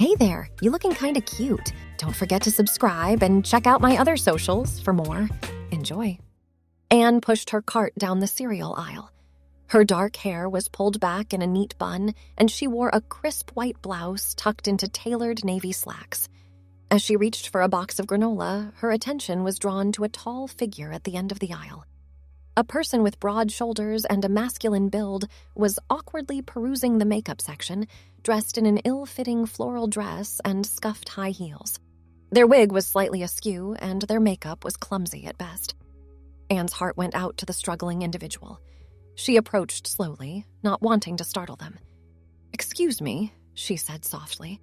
Hey there, you looking kinda cute. Don't forget to subscribe and check out my other socials for more. Enjoy. Anne pushed her cart down the cereal aisle. Her dark hair was pulled back in a neat bun, and she wore a crisp white blouse tucked into tailored navy slacks. As she reached for a box of granola, her attention was drawn to a tall figure at the end of the aisle. A person with broad shoulders and a masculine build was awkwardly perusing the makeup section, dressed in an ill-fitting floral dress and scuffed high heels. Their wig was slightly askew, and their makeup was clumsy at best. Anne's heart went out to the struggling individual. She approached slowly, not wanting to startle them. "Excuse me," she said softly.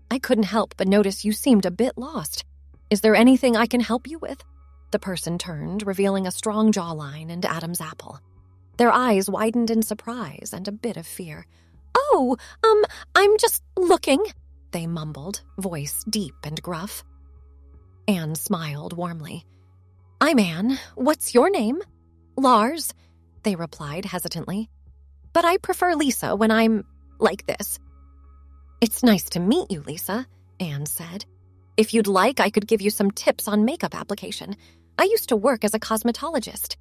"I couldn't help but notice you seemed a bit lost. Is there anything I can help you with?" The person turned, revealing a strong jawline and Adam's apple. Their eyes widened in surprise and a bit of fear. "Oh, I'm just looking," they mumbled, voice deep and gruff. Anne smiled warmly. "I'm Anne. What's your name?" "Lars," they replied hesitantly. "But I prefer Lisa when I'm like this." "It's nice to meet you, Lisa," Anne said. "If you'd like, I could give you some tips on makeup application. I used to work as a cosmetologist."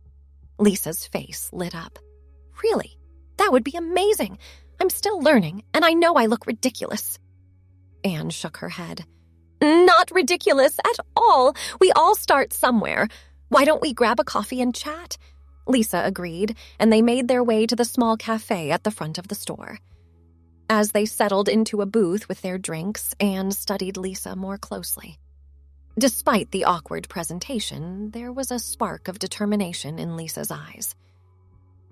Lisa's face lit up. "Really? That would be amazing. I'm still learning, and I know I look ridiculous." Anne shook her head. "Not ridiculous at all. We all start somewhere. Why don't we grab a coffee and chat?" Lisa agreed, and they made their way to the small cafe at the front of the store. As they settled into a booth with their drinks, Anne studied Lisa more closely. Despite the awkward presentation, there was a spark of determination in Lisa's eyes.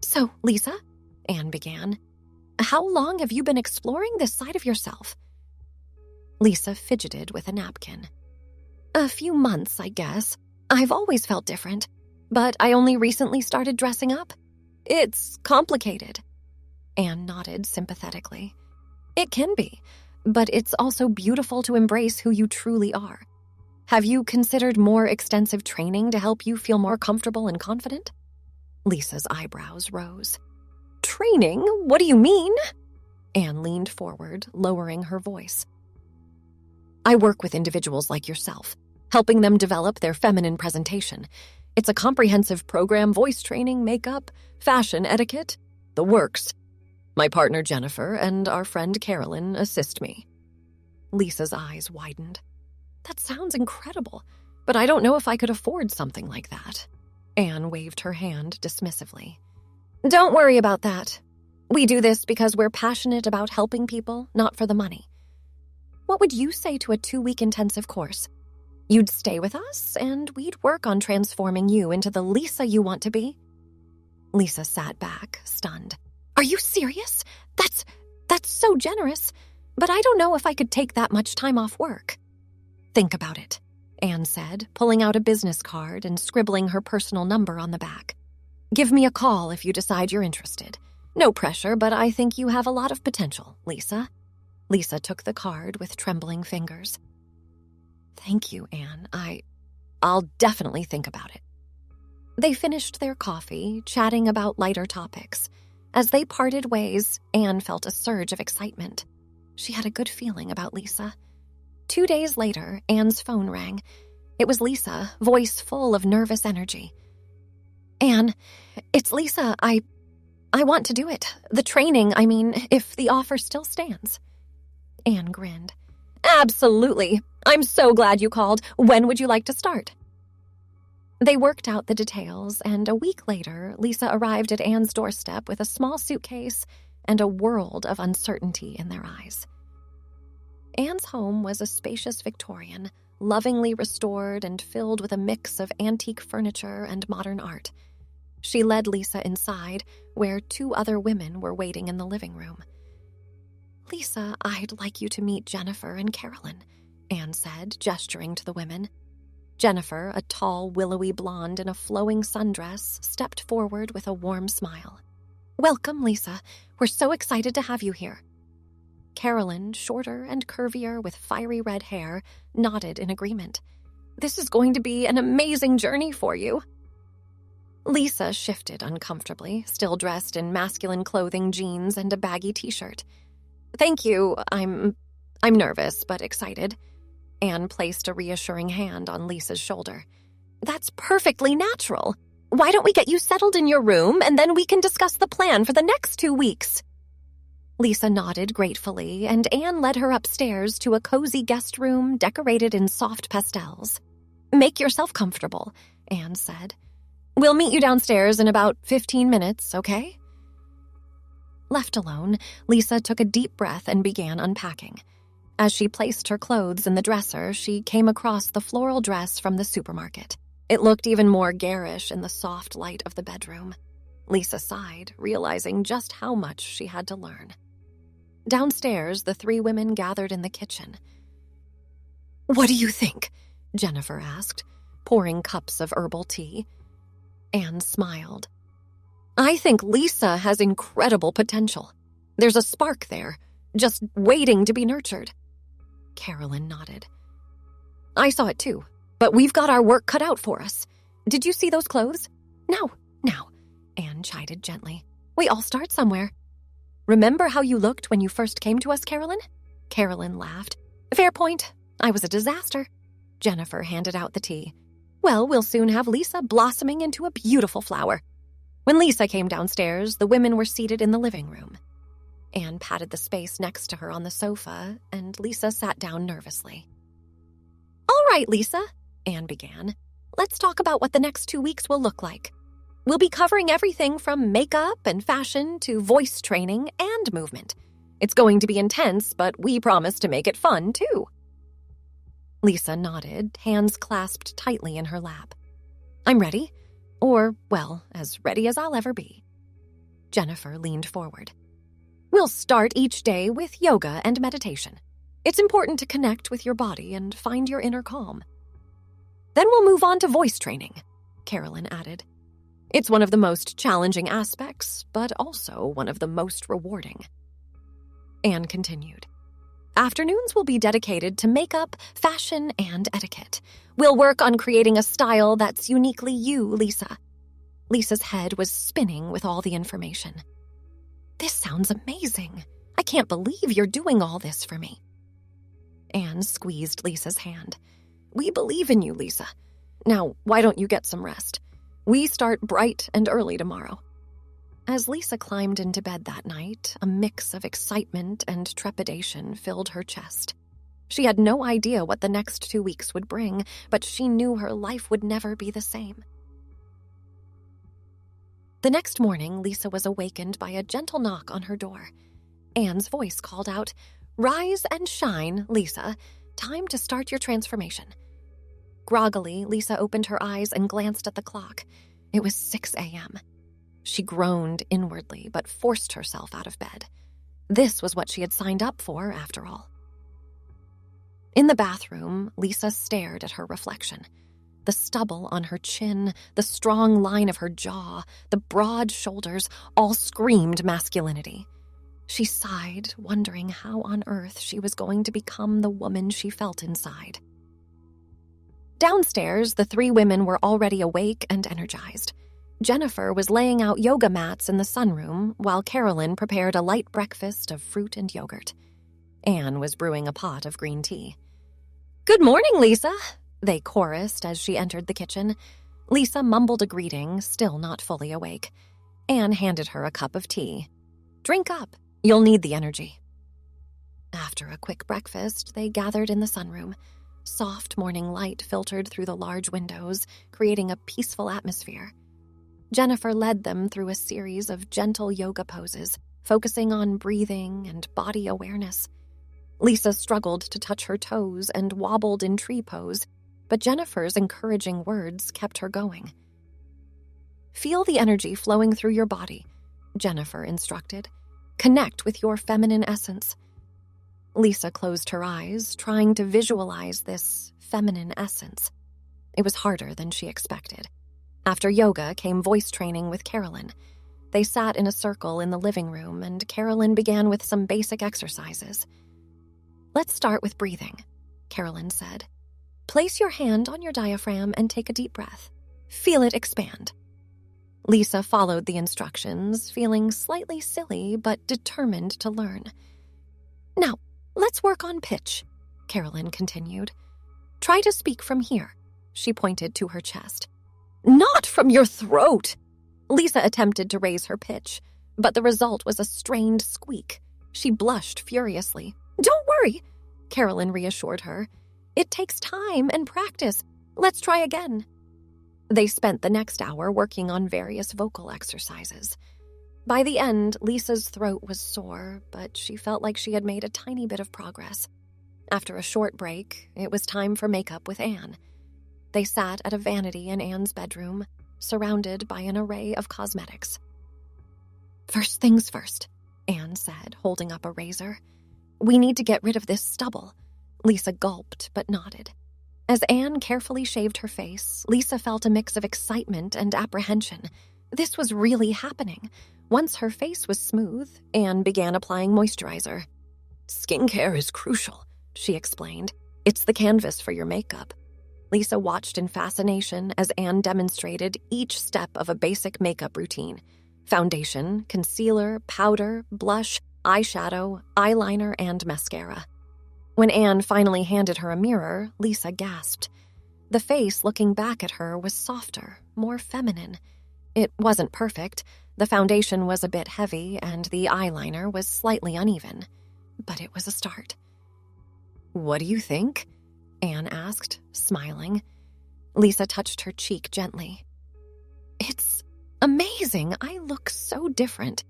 "So, Lisa," Anne began, "how long have you been exploring this side of yourself?" Lisa fidgeted with a napkin. "A few months, I guess. I've always felt different, but I only recently started dressing up. It's complicated." Anne nodded sympathetically. "It can be, but it's also beautiful to embrace who you truly are. Have you considered more extensive training to help you feel more comfortable and confident?" Lisa's eyebrows rose. "Training? What do you mean?" Anne leaned forward, lowering her voice. "I work with individuals like yourself, helping them develop their feminine presentation. It's a comprehensive program: voice training, makeup, fashion etiquette, the works. My partner Jennifer and our friend Carolyn assist me." Lisa's eyes widened. "That sounds incredible, but I don't know if I could afford something like that." Anne waved her hand dismissively. "Don't worry about that. We do this because we're passionate about helping people, not for the money. What would you say to a 2-week intensive course? You'd stay with us, and we'd work on transforming you into the Lisa you want to be." Lisa sat back, stunned. "Are you serious? That's so generous, but I don't know if I could take that much time off work." "Think about it," Anne said, pulling out a business card and scribbling her personal number on the back. "Give me a call if you decide you're interested. No pressure, but I think you have a lot of potential, Lisa." Lisa took the card with trembling fingers. "Thank you, Anne. I'll definitely think about it." They finished their coffee, chatting about lighter topics. As they parted ways, Anne felt a surge of excitement. She had a good feeling about Lisa. 2 days later, Anne's phone rang. It was Lisa, voice full of nervous energy. "Anne, it's Lisa. I want to do it. The training, I mean, if the offer still stands." Anne grinned. "Absolutely. I'm so glad you called. When would you like to start?" They worked out the details, and a week later, Lisa arrived at Anne's doorstep with a small suitcase and a world of uncertainty in their eyes. Anne's home was a spacious Victorian, lovingly restored and filled with a mix of antique furniture and modern art. She led Lisa inside, where 2 other women were waiting in the living room. "Lisa, I'd like you to meet Jennifer and Carolyn," Anne said, gesturing to the women. Jennifer, a tall, willowy blonde in a flowing sundress, stepped forward with a warm smile. "Welcome, Lisa. We're so excited to have you here." Carolyn, shorter and curvier with fiery red hair, nodded in agreement. "This is going to be an amazing journey for you." Lisa shifted uncomfortably, still dressed in masculine clothing, jeans, and a baggy t-shirt. "Thank you. I'm I'm nervous, but excited. Anne placed a reassuring hand on Lisa's shoulder. That's perfectly natural. Why don't we get you settled in your room, and then we can discuss the plan for the next 2 weeks? Lisa nodded gratefully, and Anne led her upstairs to a cozy guest room decorated in soft pastels. Make yourself comfortable, Anne said. We'll meet you downstairs in about 15 minutes, okay? Left alone, Lisa took a deep breath and began unpacking. As she placed her clothes in the dresser, she came across the floral dress from the supermarket. It looked even more garish in the soft light of the bedroom. Lisa sighed, realizing just how much she had to learn. Downstairs, the 3 women gathered in the kitchen. What do you think? Jennifer asked, pouring cups of herbal tea. Anne smiled. I think Lisa has incredible potential. There's a spark there, just waiting to be nurtured. Carolyn nodded. I saw it too, but we've got our work cut out for us. Did you see those clothes? Now, Anne chided gently. We all start somewhere. Remember how you looked when you first came to us, Carolyn? Carolyn laughed. Fair point. I was a disaster. Jennifer handed out the tea. Well, we'll soon have Lisa blossoming into a beautiful flower. When Lisa came downstairs, the women were seated in the living room. Anne patted the space next to her on the sofa, and Lisa sat down nervously. All right, Lisa, Anne began. Let's talk about what the next 2 weeks will look like. We'll be covering everything from makeup and fashion to voice training and movement. It's going to be intense, but we promise to make it fun, too. Lisa nodded, hands clasped tightly in her lap. I'm ready. Or, well, as ready as I'll ever be. Jennifer leaned forward. We'll start each day with yoga and meditation. It's important to connect with your body and find your inner calm. Then we'll move on to voice training, Carolyn added. It's one of the most challenging aspects, but also one of the most rewarding. Anne continued. Afternoons will be dedicated to makeup, fashion, and etiquette. We'll work on creating a style that's uniquely you, Lisa. Lisa's head was spinning with all the information. This sounds amazing. I can't believe you're doing all this for me. Anne squeezed Lisa's hand. We believe in you, Lisa. Now, why don't you get some rest? We start bright and early tomorrow. As Lisa climbed into bed that night, a mix of excitement and trepidation filled her chest. She had no idea what the next 2 weeks would bring, but she knew her life would never be the same. The next morning, Lisa was awakened by a gentle knock on her door. Anne's voice called out, Rise and shine, Lisa. Time to start your transformation. Groggily, Lisa opened her eyes and glanced at the clock. It was 6 a.m. She groaned inwardly, but forced herself out of bed. This was what she had signed up for, after all. In the bathroom, Lisa stared at her reflection. The stubble on her chin, the strong line of her jaw, the broad shoulders, all screamed masculinity. She sighed, wondering how on earth she was going to become the woman she felt inside. Downstairs, the 3 women were already awake and energized. Jennifer was laying out yoga mats in the sunroom, while Carolyn prepared a light breakfast of fruit and yogurt. Anne was brewing a pot of green tea. Good morning, Lisa, they chorused as she entered the kitchen. Lisa mumbled a greeting, still not fully awake. Anne handed her a cup of tea. Drink up. You'll need the energy. After a quick breakfast, they gathered in the sunroom. Soft morning light filtered through the large windows, creating a peaceful atmosphere. Jennifer led them through a series of gentle yoga poses, focusing on breathing and body awareness. Lisa struggled to touch her toes and wobbled in tree pose, but Jennifer's encouraging words kept her going. Feel the energy flowing through your body, Jennifer instructed. Connect with your feminine essence. Lisa closed her eyes, trying to visualize this feminine essence. It was harder than she expected. After yoga came voice training with Carolyn. They sat in a circle in the living room, and Carolyn began with some basic exercises. Let's start with breathing, Carolyn said. Place your hand on your diaphragm and take a deep breath. Feel it expand. Lisa followed the instructions, feeling slightly silly but determined to learn. Now, Let's work on pitch, Carolyn continued. Try to speak from here. She pointed to her chest. Not from your throat! Lisa attempted to raise her pitch, but the result was a strained squeak. She blushed furiously. Don't worry, Carolyn reassured her. It takes time and practice. Let's try again. They spent the next hour working on various vocal exercises. By the end, Lisa's throat was sore, but she felt like she had made a tiny bit of progress. After a short break, it was time for makeup with Anne. They sat at a vanity in Anne's bedroom, surrounded by an array of cosmetics. First things first, Anne said, holding up a razor. We need to get rid of this stubble. Lisa gulped but nodded. As Anne carefully shaved her face, Lisa felt a mix of excitement and apprehension. This was really happening. Once her face was smooth, Anne began applying moisturizer. Skincare is crucial, she explained. It's the canvas for your makeup. Lisa watched in fascination as Anne demonstrated each step of a basic makeup routine. Foundation, concealer, powder, blush, eyeshadow, eyeliner, and mascara. When Anne finally handed her a mirror, Lisa gasped. The face looking back at her was softer, more feminine. It wasn't perfect. The foundation was a bit heavy, and the eyeliner was slightly uneven. But it was a start. What do you think? Anne asked, smiling. Lisa touched her cheek gently. It's amazing. I look so different.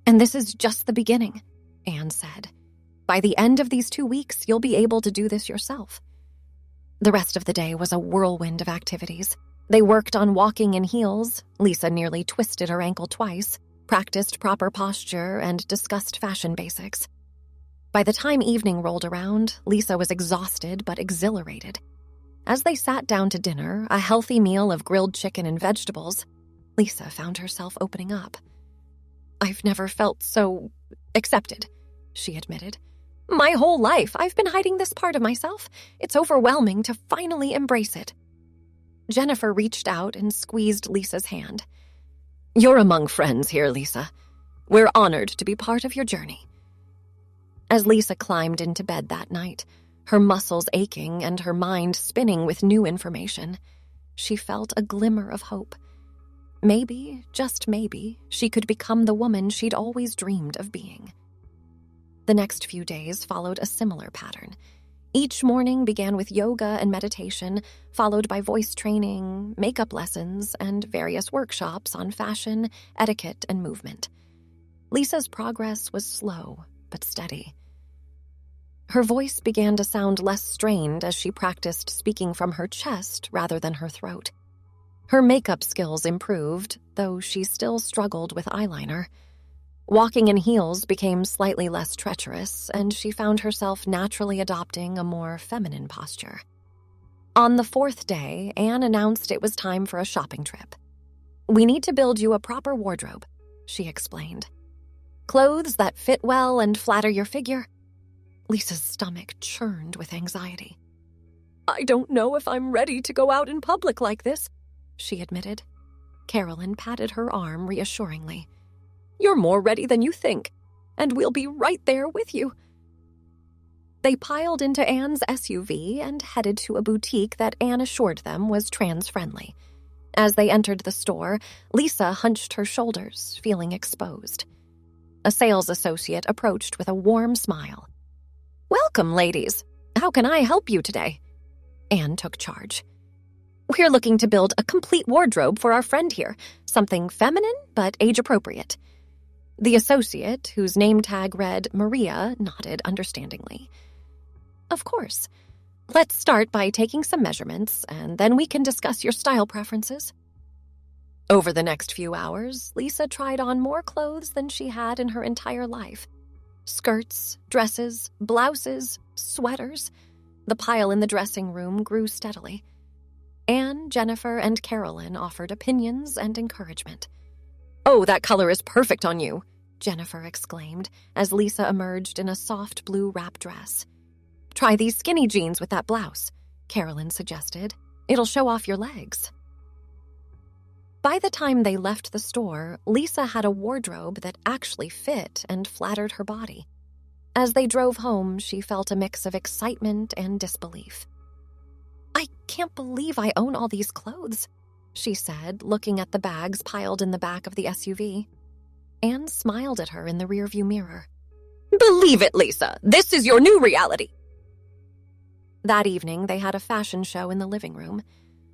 And this is just the beginning, Anne said. By the end of these 2 weeks, you'll be able to do this yourself. The rest of the day was a whirlwind of activities. They worked on walking in heels. Lisa nearly twisted her ankle twice, practiced proper posture, and discussed fashion basics. By the time evening rolled around, Lisa was exhausted but exhilarated. As they sat down to dinner, a healthy meal of grilled chicken and vegetables, Lisa found herself opening up. I've never felt so accepted, she admitted. My whole life, I've been hiding this part of myself. It's overwhelming to finally embrace it. Jennifer reached out and squeezed Lisa's hand. You're among friends here, Lisa. We're honored to be part of your journey. As Lisa climbed into bed that night, her muscles aching and her mind spinning with new information, she felt a glimmer of hope. Maybe, just maybe, she could become the woman she'd always dreamed of being. The next few days followed a similar pattern. Each morning began with yoga and meditation, followed by voice training, makeup lessons, and various workshops on fashion, etiquette, and movement. Lisa's progress was slow but steady. Her voice began to sound less strained as she practiced speaking from her chest rather than her throat. Her makeup skills improved, though she still struggled with eyeliner. Walking in heels became slightly less treacherous, and she found herself naturally adopting a more feminine posture. On the 4th day, Anne announced it was time for a shopping trip. We need to build you a proper wardrobe, she explained. Clothes that fit well and flatter your figure. Lisa's stomach churned with anxiety. I don't know if I'm ready to go out in public like this, she admitted. Carolyn patted her arm reassuringly. You're more ready than you think, and we'll be right there with you. They piled into Anne's SUV and headed to a boutique that Anne assured them was trans-friendly. As they entered the store, Lisa hunched her shoulders, feeling exposed. A sales associate approached with a warm smile. Welcome, ladies. How can I help you today? Anne took charge. We're looking to build a complete wardrobe for our friend here, something feminine but age-appropriate. The associate, whose name tag read Maria, nodded understandingly. Of course. Let's start by taking some measurements, and then we can discuss your style preferences. Over the next few hours, Lisa tried on more clothes than she had in her entire life. Skirts, dresses, blouses, sweaters. The pile in the dressing room grew steadily. Anne, Jennifer, and Carolyn offered opinions and encouragement. Oh, that color is perfect on you, Jennifer exclaimed as Lisa emerged in a soft blue wrap dress. Try these skinny jeans with that blouse, Carolyn suggested. It'll show off your legs. By the time they left the store, Lisa had a wardrobe that actually fit and flattered her body. As they drove home, she felt a mix of excitement and disbelief. "I can't believe I own all these clothes," she said, looking at the bags piled in the back of the SUV. Anne smiled at her in the rearview mirror. "Believe it, Lisa! This is your new reality!" That evening, they had a fashion show in the living room.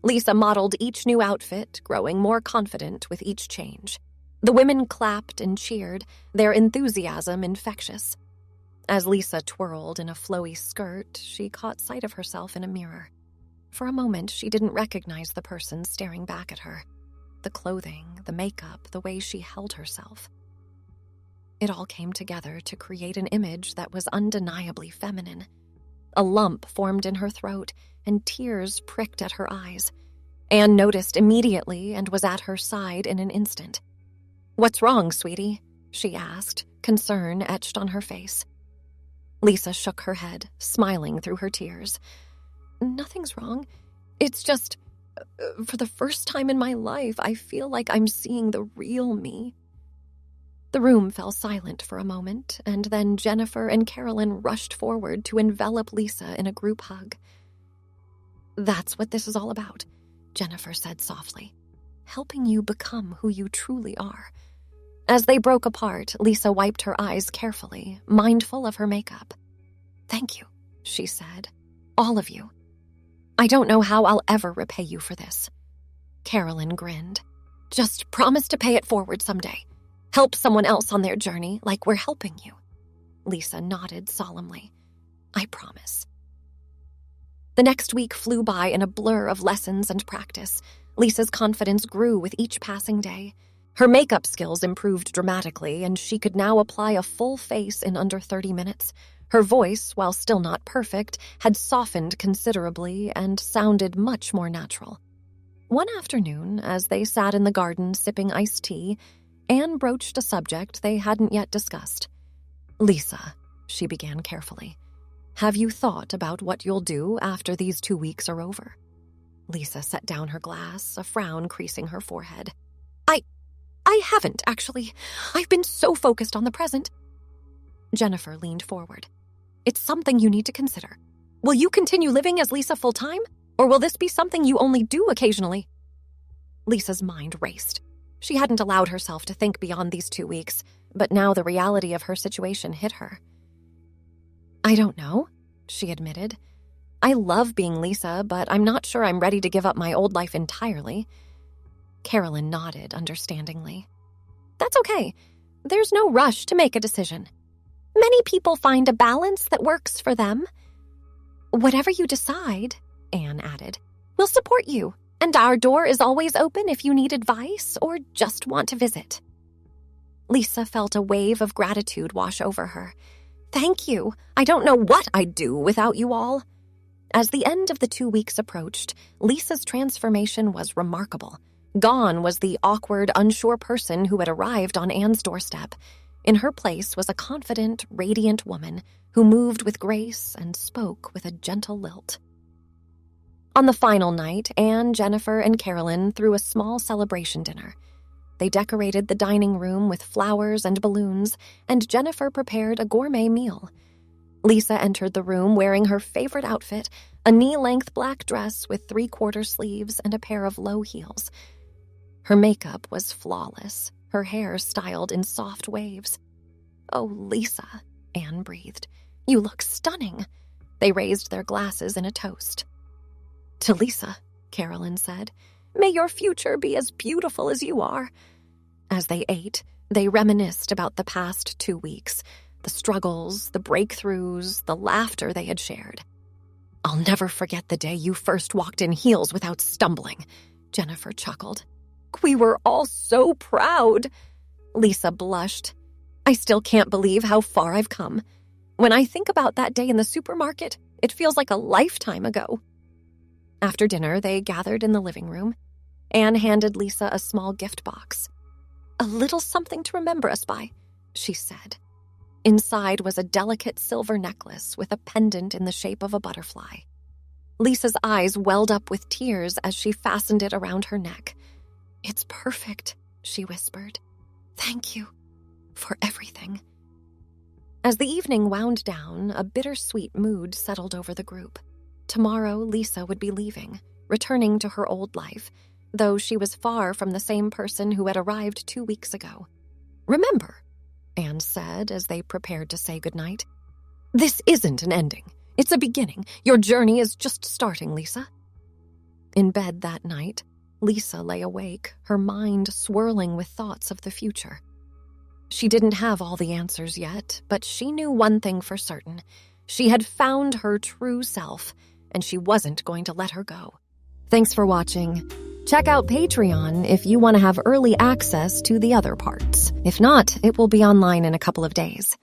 Lisa modeled each new outfit, growing more confident with each change. The women clapped and cheered, their enthusiasm infectious. As Lisa twirled in a flowy skirt, she caught sight of herself in a mirror. For a moment, she didn't recognize the person staring back at her. The clothing, the makeup, the way she held herself. It all came together to create an image that was undeniably feminine. A lump formed in her throat, and tears pricked at her eyes. Anne noticed immediately and was at her side in an instant. "What's wrong, sweetie?" she asked, concern etched on her face. Lisa shook her head, smiling through her tears. "Nothing's wrong. It's just, for the first time in my life, I feel like I'm seeing the real me." The room fell silent for a moment, and then Jennifer and Carolyn rushed forward to envelop Lisa in a group hug. "That's what this is all about," Jennifer said softly. "Helping you become who you truly are." As they broke apart, Lisa wiped her eyes carefully, mindful of her makeup. "Thank you," she said. "All of you. I don't know how I'll ever repay you for this." Carolyn grinned. "Just promise to pay it forward someday. Help someone else on their journey like we're helping you." Lisa nodded solemnly. "I promise." The next week flew by in a blur of lessons and practice. Lisa's confidence grew with each passing day. Her makeup skills improved dramatically, and she could now apply a full face in under 30 minutes. Her voice, while still not perfect, had softened considerably and sounded much more natural. One afternoon, as they sat in the garden sipping iced tea, Anne broached a subject they hadn't yet discussed. "Lisa," she began carefully, "have you thought about what you'll do after these 2 weeks are over?" Lisa set down her glass, a frown creasing her forehead. I haven't, actually. I've been so focused on the present." Jennifer leaned forward. "It's something you need to consider. Will you continue living as Lisa full-time, or will this be something you only do occasionally?" Lisa's mind raced. She hadn't allowed herself to think beyond these 2 weeks, but now the reality of her situation hit her. "I don't know," she admitted. "I love being Lisa, but I'm not sure I'm ready to give up my old life entirely." Carolyn nodded understandingly. "That's okay. There's no rush to make a decision. Many people find a balance that works for them." "Whatever you decide," Anne added, "we'll support you, and our door is always open if you need advice or just want to visit." Lisa felt a wave of gratitude wash over her. "Thank you. I don't know what I'd do without you all." As the end of the 2 weeks approached, Lisa's transformation was remarkable. Gone was the awkward, unsure person who had arrived on Anne's doorstep. In her place was a confident, radiant woman who moved with grace and spoke with a gentle lilt. On the final night, Anne, Jennifer, and Carolyn threw a small celebration dinner. They decorated the dining room with flowers and balloons, and Jennifer prepared a gourmet meal. Lisa entered the room wearing her favorite outfit, a knee-length black dress with 3/4 sleeves and a pair of low heels. Her makeup was flawless, her hair styled in soft waves. "Oh, Lisa," Anne breathed. "You look stunning." They raised their glasses in a toast. "To Lisa," Carolyn said. "May your future be as beautiful as you are." As they ate, they reminisced about the past 2 weeks, the struggles, the breakthroughs, the laughter they had shared. "I'll never forget the day you first walked in heels without stumbling," Jennifer chuckled. "We were all so proud." Lisa blushed. "I still can't believe how far I've come. When I think about that day in the supermarket, it feels like a lifetime ago." After dinner, they gathered in the living room. Anne handed Lisa a small gift box. "A little something to remember us by," she said. Inside was a delicate silver necklace with a pendant in the shape of a butterfly. Lisa's eyes welled up with tears as she fastened it around her neck. "It's perfect," she whispered. "Thank you for everything." As the evening wound down, a bittersweet mood settled over the group. Tomorrow, Lisa would be leaving, returning to her old life, though she was far from the same person who had arrived 2 weeks ago. "Remember," Anne said as they prepared to say goodnight, "this isn't an ending. It's a beginning. Your journey is just starting, Lisa." In bed that night, Lisa lay awake, her mind swirling with thoughts of the future. She didn't have all the answers yet, but she knew one thing for certain. She had found her true self, and she wasn't going to let her go. Thanks for watching. Check out Patreon if you want to have early access to the other parts. If not, it will be online in a couple of days.